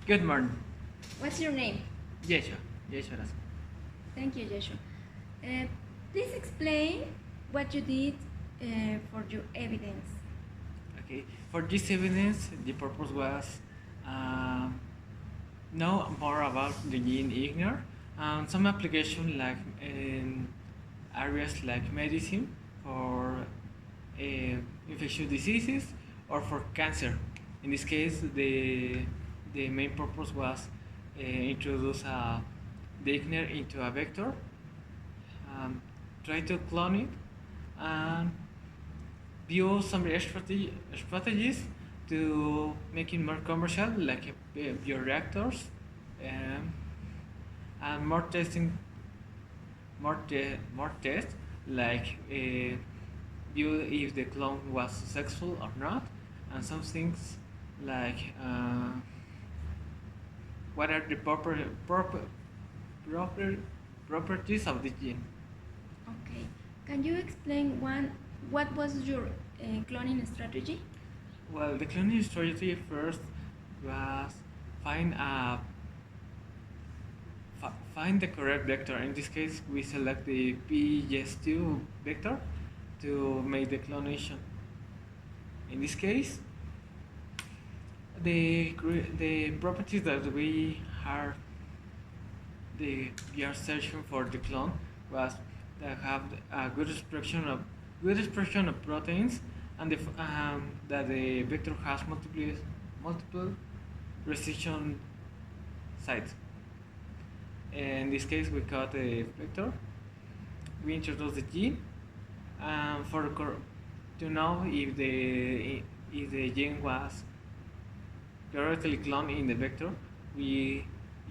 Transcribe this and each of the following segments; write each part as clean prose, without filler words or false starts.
Good morning. What's your name? Yeshua. Yeshua. Thank you, Joshua. Please explain what you did for your evidence. Okay. For this evidence, the purpose was uh, know more about the gene ignore and some application like in areas like medicine for infectious diseases or for cancer. In this case, the main purpose was introduce the ignore into a vector, try to clone it, and view some strategies to make it more commercial, like bioreactors, um, and more testing, more tests, like view if the clone was successful or not, and some things like what are the properties of the gene. Okay. Can you explain what was your cloning strategy? Well, the cloning strategy first was find a find the correct vector. In this case, we select the PS2 vector to make the clonation. In this case, the properties that we are searching for the clone was that have a good expression of proteins, and that the vector has multiple restriction sites. In this case, we got a vector. We introduce the gene, to know if the gene was correctly cloned in the vector. We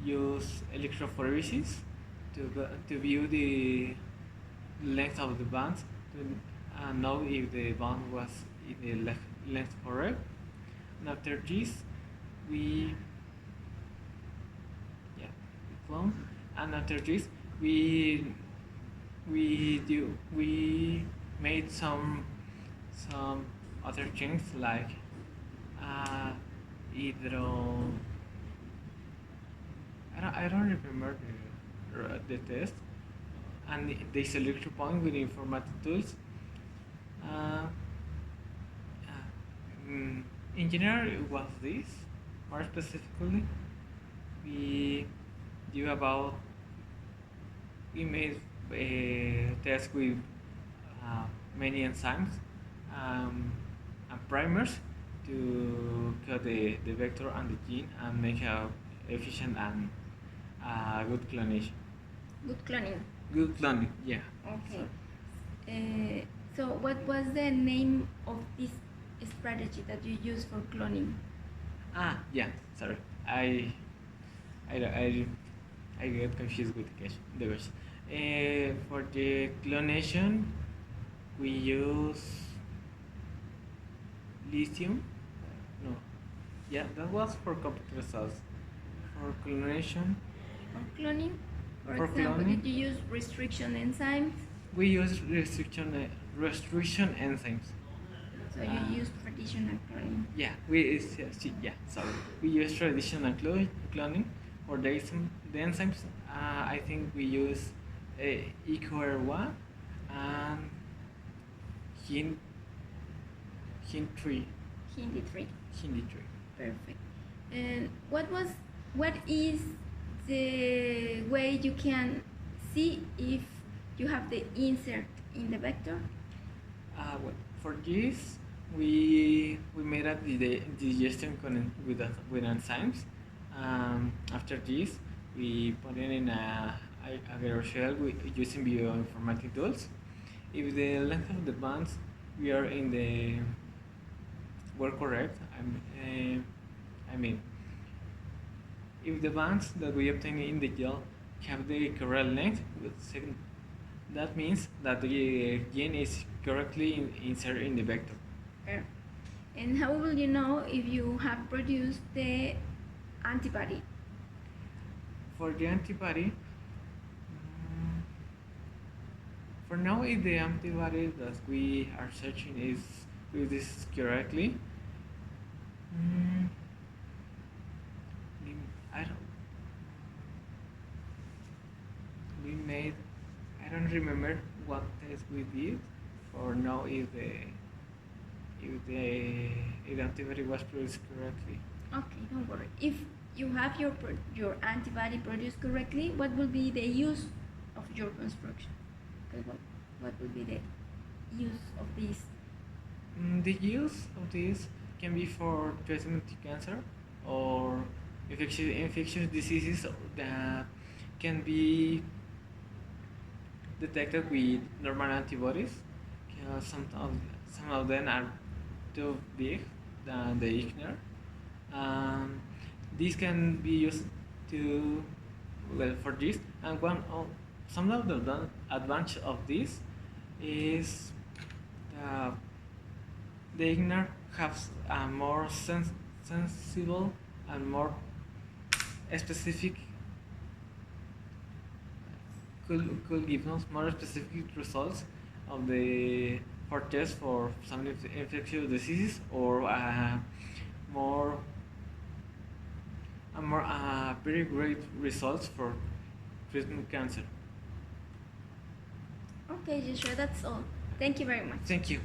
use electrophoresis to view the length of the bands to know if the band was in the length correct. And after this, we clone, and after this we made some other things like hydro. I don't remember the test, and they select your point with informatic tools. Uh, in general, it was this. More specifically, we do about we made a test with many enzymes and primers to cut the vector and the gene and make a efficient and good clonation. Good cloning. Good cloning, yeah. Okay. So what was the name of this strategy that you use for cloning? Yeah. Sorry, I get confused with the question. For the clonation, we use lithium. No, yeah, that was for computer cells. For clonation, For cloning, for For example, cloning? did you use restriction enzymes? we use restriction enzymes. So you use traditional cloning. Yeah, sorry. We use traditional cloning for the enzymes. I think we use EQR1 and Hin Hin3. Hindi 3. Hindi 3. Perfect. And what is the way you can see if you have the insert in the vector? Well, for this, we made a digestion with enzymes. After this, we put it in a agar shell using bioinformatic tools. If the length of the bands we are in the were correct, I mean, if the bands that we obtain in the gel have the correct length, that means that the gene is correctly inserted in the vector. And how will you know if you have produced the antibody? For the antibody, for now, if the antibody that we are searching is this correctly, I don't we made I don't remember what test we did for know if the antibody was produced correctly. Okay, don't worry. If you have your antibody produced correctly, what will be the use of your construction? Okay, what will be the use of this? The use of this can be for treatment of cancer or infectious diseases that can be detected with normal antibodies. Some of them are too big than the Ichner. These can be used to for this, and some of the advantage of this is that the Ichner has a more sensible and more specific could give us more specific results of the for tests for some infectious diseases or more very great results for treatment cancer. Okay, Joshua, that's all. Thank you very much. Thank you.